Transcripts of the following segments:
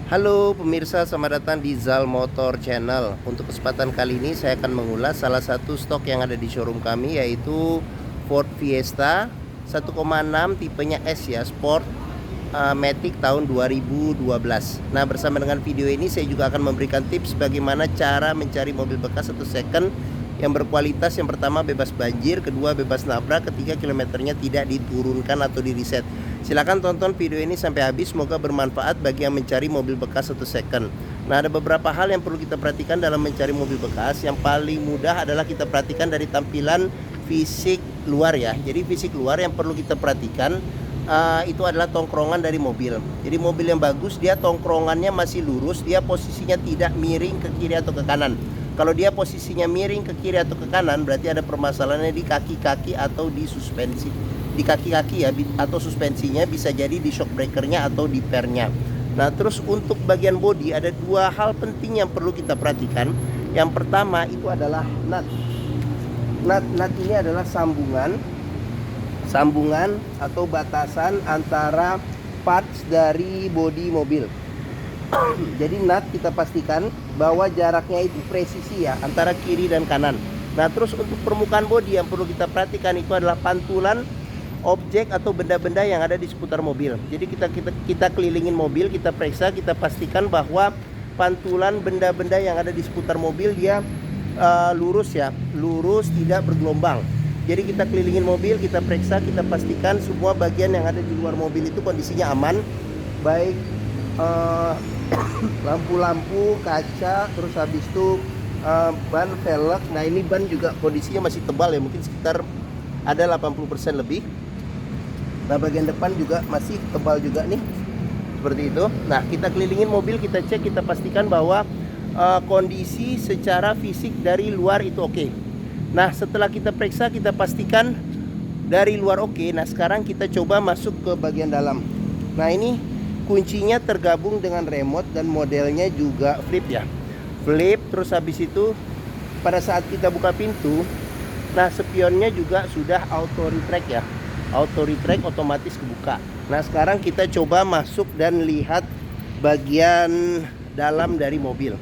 Halo pemirsa, selamat datang di Zal Motor Channel. Untuk kesempatan kali ini saya akan mengulas salah satu stok yang ada di showroom kami, yaitu Ford Fiesta 1,6 tipenya S ya, Sport Matic tahun 2012. Nah, bersama dengan video ini saya juga akan memberikan tips bagaimana cara mencari mobil bekas atau second yang berkualitas. Yang pertama, bebas banjir; kedua, bebas nabrak; ketiga, kilometernya tidak diturunkan atau di reset. Silahkan tonton video ini sampai habis, semoga bermanfaat bagi yang mencari mobil bekas atau second. Nah, ada beberapa hal yang perlu kita perhatikan dalam mencari mobil bekas. Yang paling mudah adalah kita perhatikan dari tampilan fisik luar ya. Jadi fisik luar yang perlu kita perhatikan itu adalah tongkrongan dari mobil. Jadi mobil yang bagus, dia tongkrongannya masih lurus, dia posisinya tidak miring ke kiri atau ke kanan. Kalau dia posisinya miring ke kiri atau ke kanan, berarti ada permasalahannya di kaki-kaki atau di suspensi. Di kaki-kaki ya, atau suspensinya, bisa jadi di shock breakernya atau di pernya. Nah, terus untuk bagian bodi ada dua hal penting yang perlu kita perhatikan. Yang pertama itu adalah nut. Nut ini adalah sambungan atau batasan antara parts dari bodi mobil. Jadi nut kita pastikan bahwa jaraknya itu presisi ya, antara kiri dan kanan. Nah, terus untuk permukaan bodi yang perlu kita perhatikan itu adalah pantulan objek atau benda-benda yang ada di seputar mobil. Jadi kita kelilingin mobil, kita periksa, kita pastikan bahwa pantulan benda-benda yang ada di seputar mobil dia lurus ya, lurus, tidak bergelombang. Jadi kita kelilingin mobil, kita periksa, kita pastikan semua bagian yang ada di luar mobil itu kondisinya aman, baik lampu-lampu, kaca, terus habis itu ban, velg. Nah, ini ban juga kondisinya masih tebal ya, mungkin sekitar ada 80% lebih. Nah, bagian depan juga masih tebal juga nih, seperti itu. Nah, kita kelilingin mobil, kita cek, kita pastikan bahwa kondisi secara fisik dari luar itu oke. Nah, setelah kita periksa, kita pastikan dari luar oke. Nah, sekarang kita coba masuk ke bagian dalam. Nah, ini kuncinya tergabung dengan remote dan modelnya juga flip ya, flip. Terus habis itu pada saat kita buka pintu, nah, spionnya juga sudah auto retract ya, auto retract, otomatis kebuka. Nah, sekarang kita coba masuk dan lihat bagian dalam dari mobil.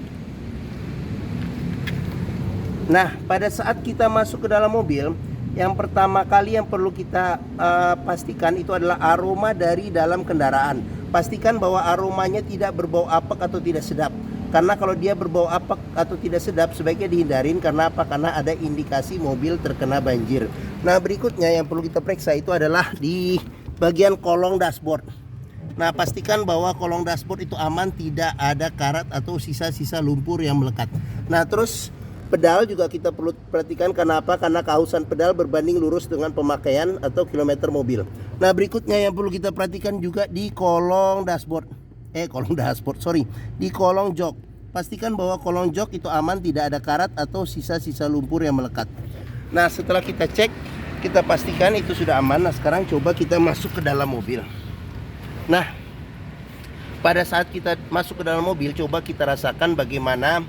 Nah, pada saat kita masuk ke dalam mobil, yang pertama kali yang perlu kita pastikan itu adalah aroma dari dalam kendaraan. Pastikan bahwa aromanya tidak berbau apek atau tidak sedap. Karena kalau dia berbau apek atau tidak sedap, sebaiknya dihindarin. Karena apa? Karena ada indikasi mobil terkena banjir. Nah, berikutnya yang perlu kita periksa itu adalah di bagian kolong dashboard. Nah, pastikan bahwa kolong dashboard itu aman, tidak ada karat atau sisa-sisa lumpur yang melekat. Nah, terus pedal juga kita perlu perhatikan. Kenapa? Karena kausan pedal berbanding lurus dengan pemakaian atau kilometer mobil. Nah, berikutnya yang perlu kita perhatikan juga di kolong dashboard. Di kolong jok. Pastikan bahwa kolong jok itu aman, tidak ada karat atau sisa-sisa lumpur yang melekat. Nah, setelah kita cek, kita pastikan itu sudah aman. Nah, sekarang coba kita masuk ke dalam mobil. Nah, pada saat kita masuk ke dalam mobil, coba kita rasakan bagaimana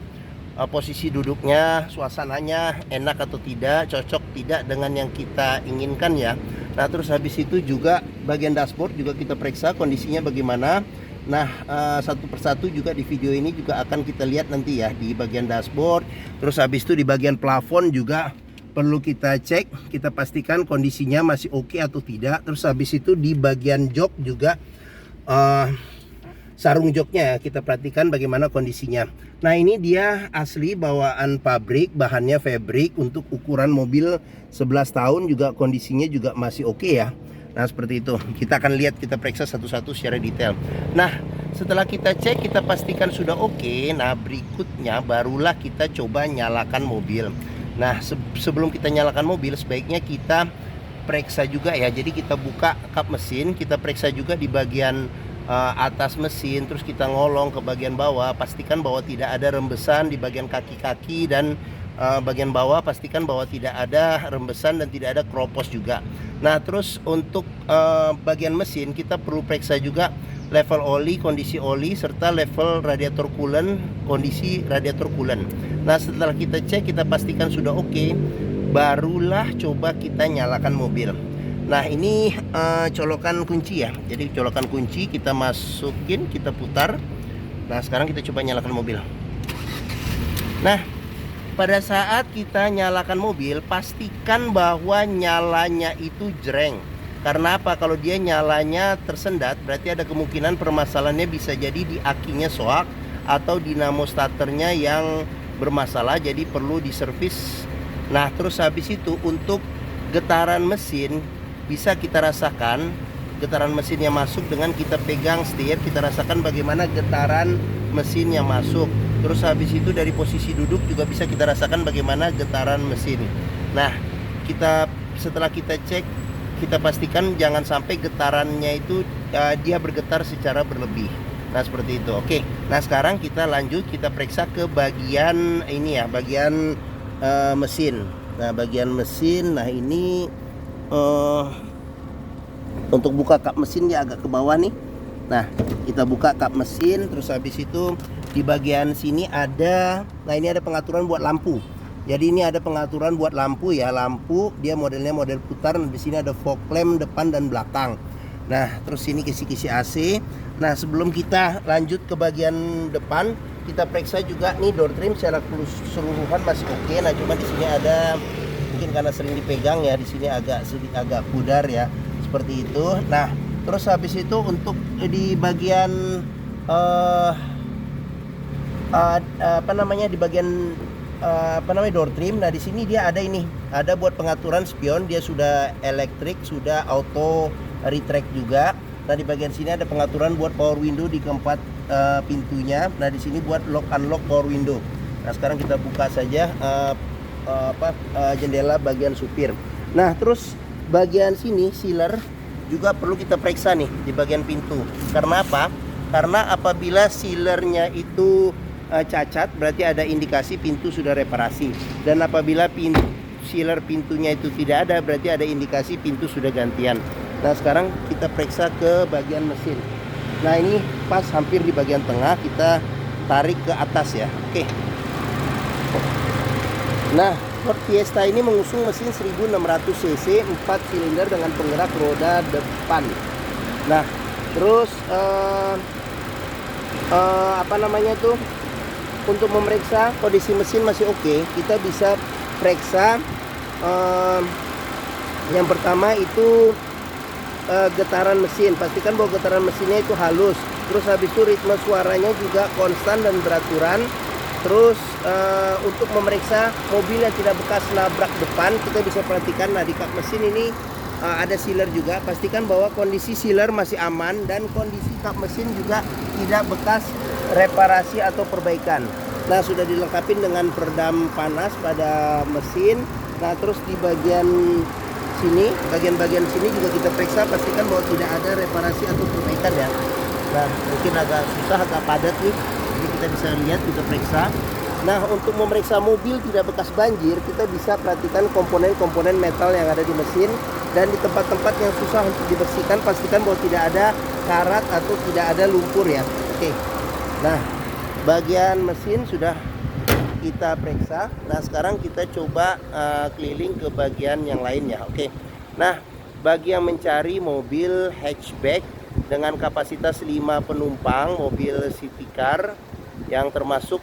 posisi duduknya, suasananya enak atau tidak, cocok tidak dengan yang kita inginkan ya. Nah, terus habis itu juga bagian dashboard juga kita periksa kondisinya bagaimana. Nah, satu persatu juga di video ini juga akan kita lihat nanti ya, di bagian dashboard. Terus habis itu di bagian plafon juga perlu kita cek, kita pastikan kondisinya masih oke atau tidak. Terus habis itu di bagian jok juga sarung joknya kita perhatikan bagaimana kondisinya. Nah, ini dia asli bawaan pabrik, bahannya fabric. Untuk ukuran mobil 11 tahun juga kondisinya juga masih oke ya. Nah, seperti itu. Kita akan lihat, kita periksa satu-satu secara detail. Nah, setelah kita cek, kita pastikan sudah oke. Nah, berikutnya barulah kita coba nyalakan mobil. Nah, sebelum kita nyalakan mobil, sebaiknya kita periksa juga ya. Jadi kita buka kap mesin, kita periksa juga di bagian atas mesin, terus kita ngolong ke bagian bawah, pastikan bahwa tidak ada rembesan di bagian kaki-kaki dan bagian bawah, pastikan bahwa tidak ada rembesan dan tidak ada kropos juga. Nah, terus untuk bagian mesin kita perlu periksa juga level oli, kondisi oli, serta level radiator coolant, kondisi radiator coolant. Nah, setelah kita cek, kita pastikan sudah oke, barulah coba kita nyalakan mobil. Nah, ini colokan kunci ya. Jadi colokan kunci kita masukin, kita putar. Nah, sekarang kita coba nyalakan mobil. Nah, pada saat kita nyalakan mobil, pastikan bahwa nyalanya itu jreng. Karena apa? Kalau dia nyalanya tersendat, berarti ada kemungkinan permasalahannya bisa jadi di akinya soak atau dinamo starternya yang bermasalah, jadi perlu diservis. Nah, terus habis itu untuk getaran mesin bisa kita rasakan, getaran mesinnya masuk dengan kita pegang setir, kita rasakan bagaimana getaran mesinnya masuk. Terus habis itu dari posisi duduk juga bisa kita rasakan bagaimana getaran mesin. Nah, setelah kita cek, kita pastikan jangan sampai getarannya itu dia bergetar secara berlebih. Nah, seperti itu. Oke. Nah, sekarang kita lanjut, kita periksa ke bagian ini ya, bagian mesin. Nah, bagian mesin. Nah, ini untuk buka kap mesin dia agak ke bawah nih. Nah, kita buka kap mesin, terus habis itu di bagian sini ada, nah ini ada pengaturan buat lampu. Jadi ini ada pengaturan buat lampu ya, lampu dia modelnya model putar. Di sini ada fog lamp depan dan belakang. Nah, terus ini kisi-kisi AC. Nah, sebelum kita lanjut ke bagian depan, kita periksa juga nih door trim secara keseluruhan masih oke. Nah, cuma di sini ada mungkin karena sering dipegang ya, di sini agak pudar ya, seperti itu. Nah, terus habis itu untuk di bagian di bagian door trim. Nah, di sini dia ada ini, ada buat pengaturan spion, dia sudah elektrik, sudah auto retract juga. Nah, di bagian sini ada pengaturan buat power window di keempat pintunya. Nah, di sini buat lock unlock power window. Nah, sekarang kita buka saja jendela bagian supir. Nah, terus bagian sini sealer juga perlu kita periksa nih di bagian pintu. Karena apa? Karena apabila sealernya itu cacat, berarti ada indikasi pintu sudah reparasi. Dan apabila sealer pintunya itu tidak ada, berarti ada indikasi pintu sudah gantian. Nah, sekarang kita periksa ke bagian mesin. Nah, ini pas hampir di bagian tengah, kita tarik ke atas ya. Oke. Nah, Ford Fiesta ini mengusung mesin 1600 cc 4 silinder dengan penggerak roda depan. Nah, terus untuk memeriksa kondisi mesin masih oke, kita bisa periksa yang pertama itu getaran mesin. Pastikan bahwa getaran mesinnya itu halus. Terus habis itu ritme suaranya juga konstan dan beraturan. Terus untuk memeriksa mobil yang tidak bekas nabrak depan, kita bisa perhatikan, nah di kap mesin ini ada sealer juga. Pastikan bahwa kondisi sealer masih aman dan kondisi kap mesin juga tidak bekas reparasi atau perbaikan. Nah, sudah dilengkapi dengan peredam panas pada mesin. Nah, terus di bagian sini, bagian-bagian sini juga kita periksa, pastikan bahwa tidak ada reparasi atau perbaikan ya. Nah, mungkin agak susah, agak padat nih. Jadi kita bisa lihat, kita periksa. Nah, untuk memeriksa mobil tidak bekas banjir, kita bisa perhatikan komponen-komponen metal yang ada di mesin. Dan di tempat-tempat yang susah untuk dibersihkan, pastikan bahwa tidak ada karat atau tidak ada lumpur ya. Oke. Nah, bagian mesin sudah kita periksa. Nah, sekarang kita coba keliling ke bagian yang lainnya. Oke. Nah, bagi yang mencari mobil hatchback dengan kapasitas 5 penumpang, mobil city car yang termasuk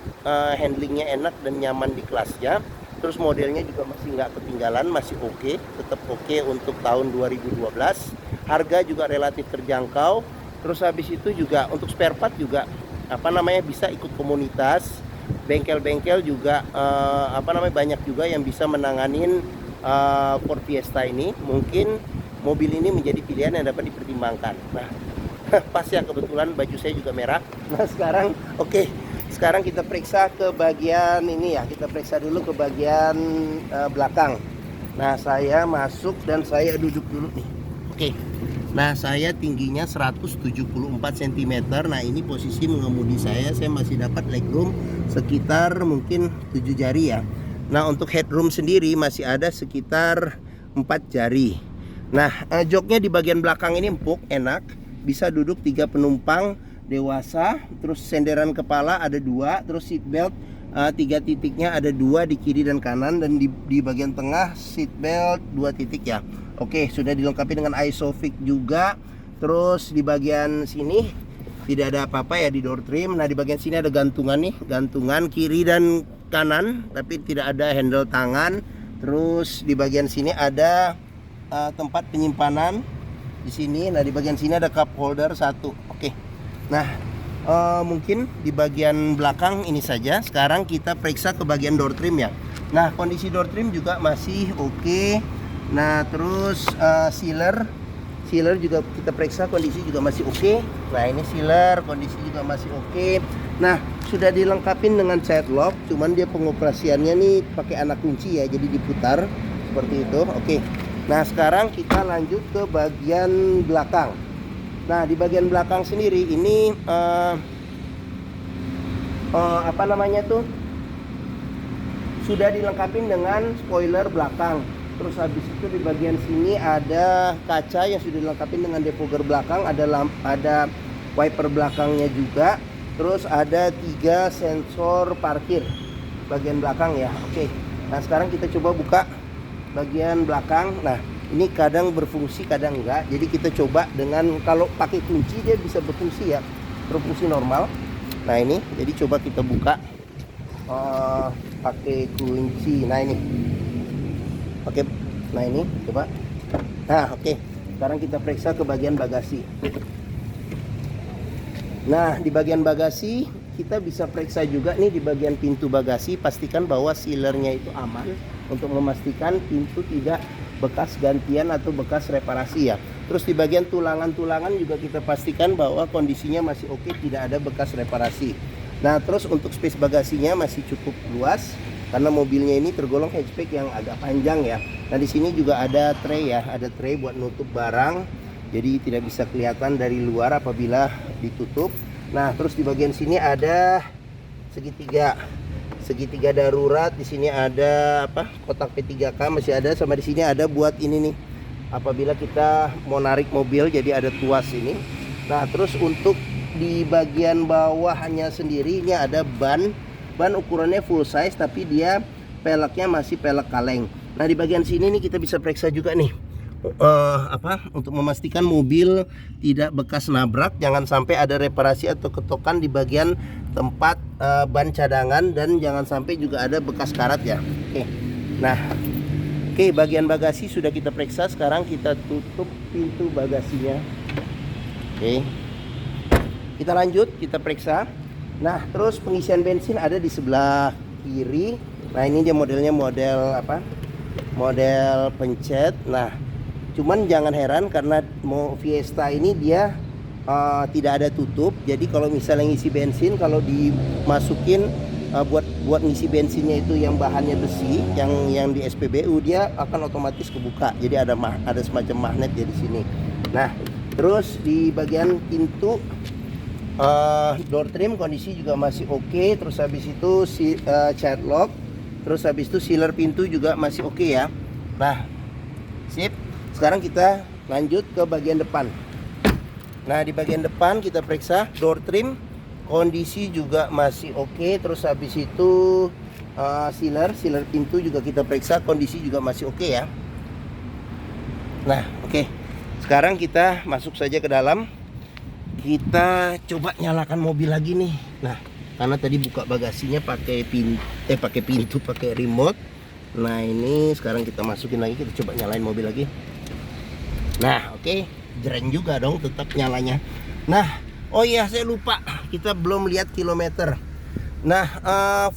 handlingnya enak dan nyaman di kelasnya. Terus modelnya juga masih nggak ketinggalan, masih oke, tetap oke untuk tahun 2012. Harga juga relatif terjangkau. Terus habis itu juga untuk spare part juga bisa ikut komunitas. Bengkel-bengkel juga banyak juga yang bisa menanganin Ford Fiesta ini. Mungkin mobil ini menjadi pilihan yang dapat dipertimbangkan. Nah, pas ya, kebetulan baju saya juga merah. Nah, sekarang sekarang kita periksa ke bagian ini ya. Kita periksa dulu ke bagian belakang. Nah, saya masuk dan saya duduk dulu nih. Oke. Nah, saya tingginya 174 cm. Nah, ini posisi mengemudi saya masih dapat legroom sekitar mungkin 7 jari ya. Nah, untuk headroom sendiri masih ada sekitar 4 jari. Nah, joknya di bagian belakang ini empuk, enak. Bisa duduk 3 penumpang dewasa. Terus senderan kepala ada 2. Terus seat belt 3 titiknya ada 2 di kiri dan kanan. Dan di bagian tengah seat belt 2 titik ya. Oke, sudah dilengkapi dengan ISOFIX juga. Terus di bagian sini tidak ada apa-apa ya di door trim. Nah, di bagian sini ada gantungan nih, gantungan kiri dan kanan, tapi tidak ada handle tangan. Terus di bagian sini ada tempat penyimpanan di sini. Nah, di bagian sini ada cup holder satu. Oke. Nah, mungkin di bagian belakang ini saja. Sekarang kita periksa ke bagian door trim ya. Nah, kondisi door trim juga masih oke. Nah, terus sealer juga kita periksa, kondisi juga masih oke. Nah, ini sealer kondisi juga masih oke. Nah, sudah dilengkapin dengan side lock, cuman dia pengoperasiannya nih pakai anak kunci ya, jadi diputar seperti itu. Oke. Nah, sekarang kita lanjut ke bagian belakang. Nah, di bagian belakang sendiri ini apa namanya tuh, sudah dilengkapi dengan spoiler belakang. Terus habis itu di bagian sini ada kaca yang sudah dilengkapi dengan defogger belakang, ada wiper belakangnya juga. Terus ada 3 sensor parkir bagian belakang ya. Oke. Nah, sekarang kita coba buka bagian belakang. Nah, ini kadang berfungsi kadang enggak, jadi kita coba dengan, kalau pakai kunci dia bisa berfungsi ya, berfungsi normal. Nah, ini jadi coba kita buka pakai kunci. Nah, ini pakai, nah ini coba. Nah, oke. Sekarang kita periksa ke bagian bagasi. Nah, di bagian bagasi kita bisa periksa juga nih, di bagian pintu bagasi pastikan bahwa sealernya itu aman, untuk memastikan pintu tidak bekas gantian atau bekas reparasi ya. Terus di bagian tulangan-tulangan juga kita pastikan bahwa kondisinya masih oke, tidak ada bekas reparasi. Nah, terus untuk space bagasinya masih cukup luas karena mobilnya ini tergolong hatchback yang agak panjang ya. Nah, di sini juga ada tray ya, ada tray buat nutup barang. Jadi tidak bisa kelihatan dari luar apabila ditutup. Nah, terus di bagian sini ada segitiga darurat. Di sini ada kotak P3K masih ada, sama di sini ada buat ini nih, apabila kita mau narik mobil jadi ada tuas ini. Nah, terus untuk di bagian bawahnya sendiri ini ada ban ukurannya full size, tapi dia peleknya masih pelek kaleng. Nah, di bagian sini nih kita bisa periksa juga nih untuk memastikan mobil tidak bekas nabrak, jangan sampai ada reparasi atau ketokan di bagian tempat ban cadangan, dan jangan sampai juga ada bekas karat ya. Oke. Nah, oke, bagian bagasi sudah kita periksa. Sekarang kita tutup pintu bagasinya. Oke. Kita lanjut, kita periksa. Nah, terus pengisian bensin ada di sebelah kiri. Nah, ini dia modelnya model model pencet. Nah, cuman jangan heran karena Fiesta ini dia tidak ada tutup. Jadi kalau misalnya ngisi bensin, kalau dimasukin buat ngisi bensinnya itu yang bahannya besi, yang di SPBU, dia akan otomatis kebuka. Jadi ada semacam magnet ya di sini. Nah, terus di bagian pintu door trim kondisi juga masih oke. Terus habis itu child lock. Terus habis itu sealer pintu juga masih oke ya. Nah, sip. Sekarang kita lanjut ke bagian depan. Nah, di bagian depan kita periksa door trim kondisi juga masih oke. Terus habis itu sealer pintu juga kita periksa, kondisi juga masih oke ya. Nah, oke. Sekarang kita masuk saja ke dalam. Kita coba nyalakan mobil lagi nih. Nah, karena tadi buka bagasinya pakai pintu pakai remote. Nah, ini sekarang kita masukin lagi, kita coba nyalain mobil lagi. Nah, oke, jreng juga dong tetap nyalanya. Nah, oh iya, saya lupa, kita belum lihat kilometer. Nah,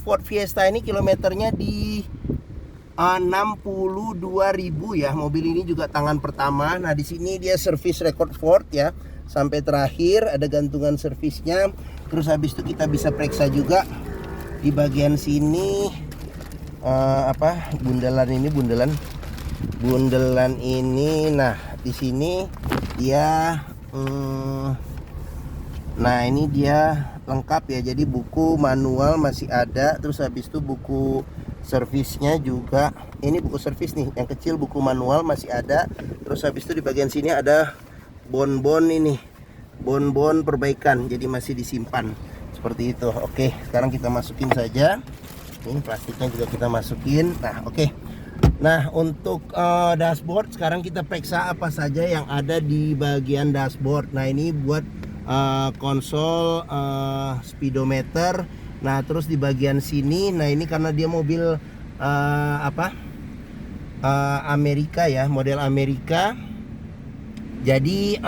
Ford Fiesta ini kilometernya di 62.000 ya. Mobil ini juga tangan pertama. Nah, di sini dia service record Ford ya, sampai terakhir ada gantungan servisnya. Terus habis itu kita bisa periksa juga di bagian sini bundelan ini. Nah, di sini dia nah, ini dia lengkap ya. Jadi buku manual masih ada. Terus habis itu buku servisnya juga. Ini buku servis nih, yang kecil buku manual masih ada. Terus habis itu di bagian sini ada bon-bon ini, bon-bon perbaikan, jadi masih disimpan seperti itu. Oke, sekarang kita masukin saja. Ini plastiknya juga kita masukin. Nah, oke. Nah, untuk dashboard sekarang kita periksa apa saja yang ada di bagian dashboard. Nah, ini buat konsol, speedometer. Nah terus di bagian sini, nah ini karena dia mobil Amerika ya, model Amerika. Jadi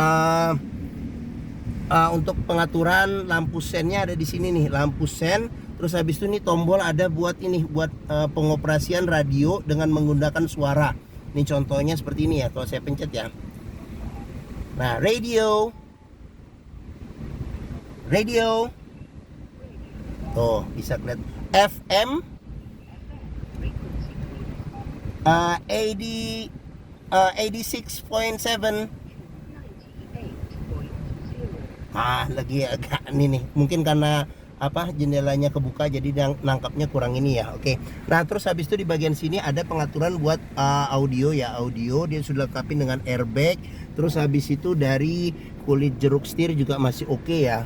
untuk pengaturan lampu sennya ada di sini nih, lampu sen. Terus habis itu nih tombol ada buat ini, buat pengoperasian radio dengan menggunakan suara. Ini contohnya seperti ini ya, kalau saya pencet ya. Nah, radio. Tuh, bisa lihat FM 86.7. Lagi agak ini nih, mungkin karena jendelanya kebuka jadi nangkapnya kurang ini ya. Oke. Nah terus habis itu di bagian sini ada pengaturan buat audio ya, audio dia sudah lengkapi dengan airbag. Terus habis itu dari kulit jeruk setir juga masih oke ya,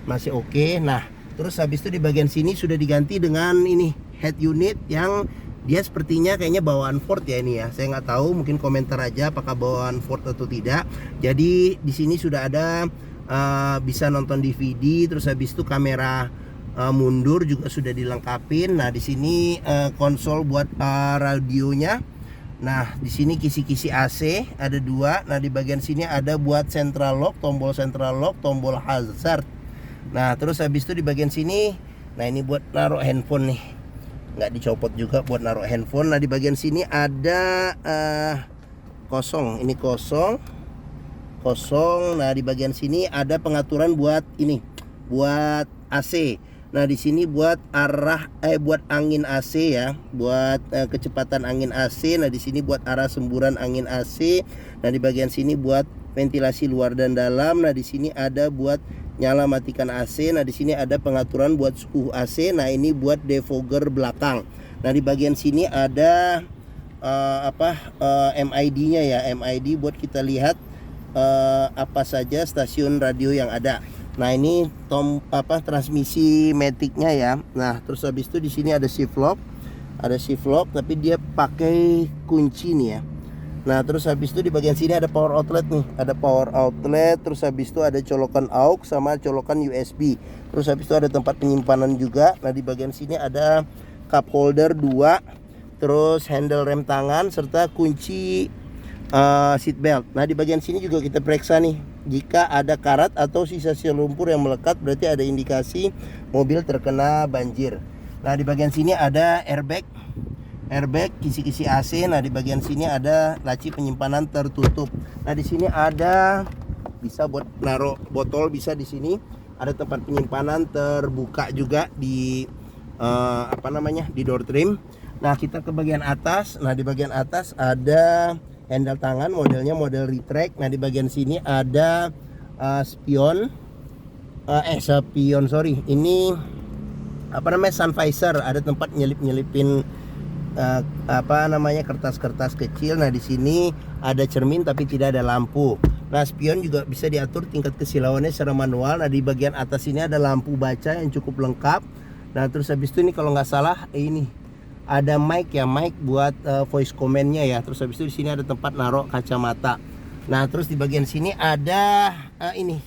masih oke. Nah terus habis itu di bagian sini sudah diganti dengan ini head unit yang dia sepertinya kayaknya bawaan Ford ya ini ya. Saya nggak tahu, mungkin komentar aja apakah bawaan Ford atau tidak. Jadi di sini sudah ada bisa nonton DVD, terus habis itu kamera mundur juga sudah dilengkapin. Nah di sini konsol buat radionya. Nah di sini kisi-kisi AC ada 2. Nah di bagian sini ada buat central lock, tombol central lock, tombol hazard. Nah terus habis itu di bagian sini, nah ini buat naruh handphone nih, nggak dicopot juga buat naruh handphone. Nah di bagian sini ada kosong, ini kosong. Nah di bagian sini ada pengaturan buat ini, buat AC. Nah di sini buat buat angin AC ya, buat kecepatan angin AC. Nah di sini buat arah semburan angin AC. Nah di bagian sini buat ventilasi luar dan dalam. Nah di sini ada buat nyala matikan AC. Nah di sini ada pengaturan buat suhu AC. Nah ini buat defogger belakang. Nah di bagian sini ada MID-nya ya, MID buat kita lihat apa saja stasiun radio yang ada. Nah ini transmisi matic-nya ya. Nah terus habis itu di sini ada shift lock, tapi dia pakai kunci nih ya. Nah terus habis itu di bagian sini ada power outlet nih, ada power outlet. Terus habis itu ada colokan aux sama colokan USB. Terus habis itu ada tempat penyimpanan juga. Nah di bagian sini ada cup holder 2, terus handle rem tangan serta kunci seat belt. Nah di bagian sini juga kita periksa nih, jika ada karat atau sisa-sisa lumpur yang melekat berarti ada indikasi mobil terkena banjir. Nah di bagian sini ada airbag, kisi-kisi AC. Nah di bagian sini ada laci penyimpanan tertutup. Nah di sini ada bisa buat naruh botol, bisa di sini ada tempat penyimpanan terbuka juga di di door trim. Nah kita ke bagian atas. Nah di bagian atas ada handle tangan, modelnya model retract. Nah di bagian sini ada spion, ini sun visor, ada tempat nyelipin kertas-kertas kecil. Nah di sini ada cermin tapi tidak ada lampu. Nah spion juga bisa diatur tingkat kesilauannya secara manual. Nah di bagian atas ini ada lampu baca yang cukup lengkap. Nah terus habis itu ini kalau nggak salah ini ada mic ya, mic buat voice command-nya ya. Terus habis itu di sini ada tempat naruh kacamata. Nah, terus di bagian sini ada ini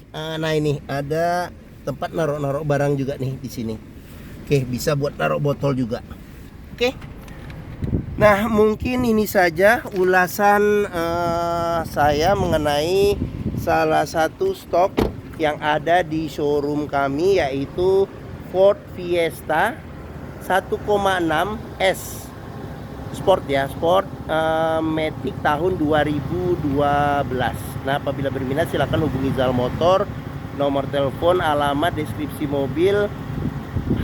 ada tempat naruh barang juga nih di sini. Oke, bisa buat naruh botol juga. Oke. Nah, mungkin ini saja ulasan saya mengenai salah satu stok yang ada di showroom kami, yaitu Ford Fiesta 1,6 S Sport ya, Sport Matic tahun 2012. Nah apabila berminat silakan hubungi Zal Motor, nomor telepon, alamat, deskripsi mobil,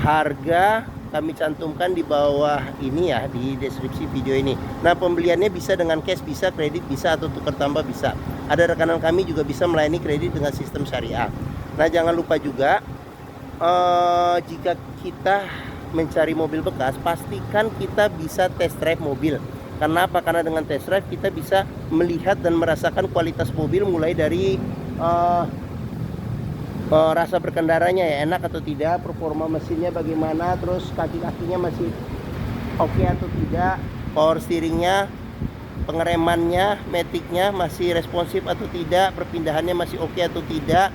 harga kami cantumkan di bawah ini ya, di deskripsi video ini. Nah pembeliannya bisa dengan cash, bisa kredit, bisa atau tukar tambah bisa. Ada rekanan kami juga bisa melayani kredit dengan sistem syariah. Nah jangan lupa juga jika kita mencari mobil bekas, pastikan kita bisa test drive mobil. Kenapa? Karena dengan test drive kita bisa melihat dan merasakan kualitas mobil, mulai dari rasa berkendaranya ya, enak atau tidak, performa mesinnya bagaimana, terus kaki-kakinya masih oke atau tidak, power steeringnya, pengeremannya, maticnya masih responsif atau tidak, perpindahannya masih oke atau tidak.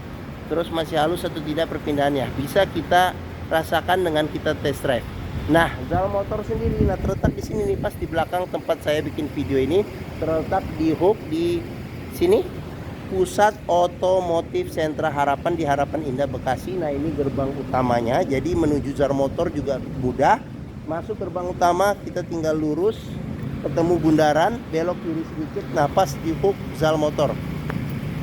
terus masih halus atau tidak perpindahannya, bisa kita rasakan dengan kita test drive. Nah, Zal Motor sendiri, nah terletak di sini nih, pas di belakang tempat saya bikin video ini, terletak di hook di sini, Pusat Otomotif Sentra Harapan di Harapan Indah Bekasi. Nah, ini gerbang utamanya, jadi menuju Zal Motor juga mudah. Masuk gerbang utama, kita tinggal lurus, ketemu bundaran, belok kiri sedikit, nah pas di hook Zal Motor.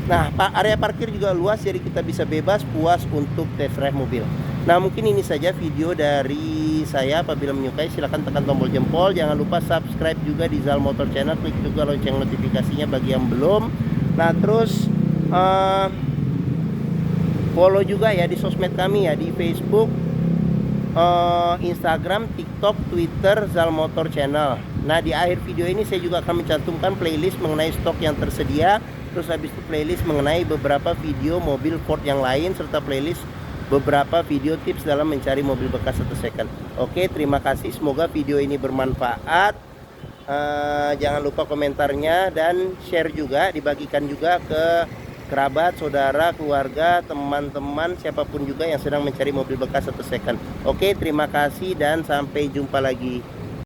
Nah, area parkir juga luas, jadi kita bisa bebas puas untuk test drive mobil. Nah, mungkin ini saja video dari saya. Apabila menyukai, silahkan tekan tombol jempol. Jangan lupa subscribe juga di Zal Motor Channel. Klik juga lonceng notifikasinya bagi yang belum. Nah, terus follow juga ya di sosmed kami ya, di Facebook, Instagram, TikTok, Twitter, Zal Motor Channel. Nah, di akhir video ini saya juga akan mencantumkan playlist mengenai stok yang tersedia. Terus habis itu playlist mengenai beberapa video mobil Ford yang lain, serta playlist beberapa video tips dalam mencari mobil bekas atau second. Oke, terima kasih, semoga video ini bermanfaat. Jangan lupa komentarnya dan share juga, dibagikan juga ke kerabat, saudara, keluarga, teman-teman, siapapun juga yang sedang mencari mobil bekas atau second. Oke, terima kasih dan sampai jumpa lagi.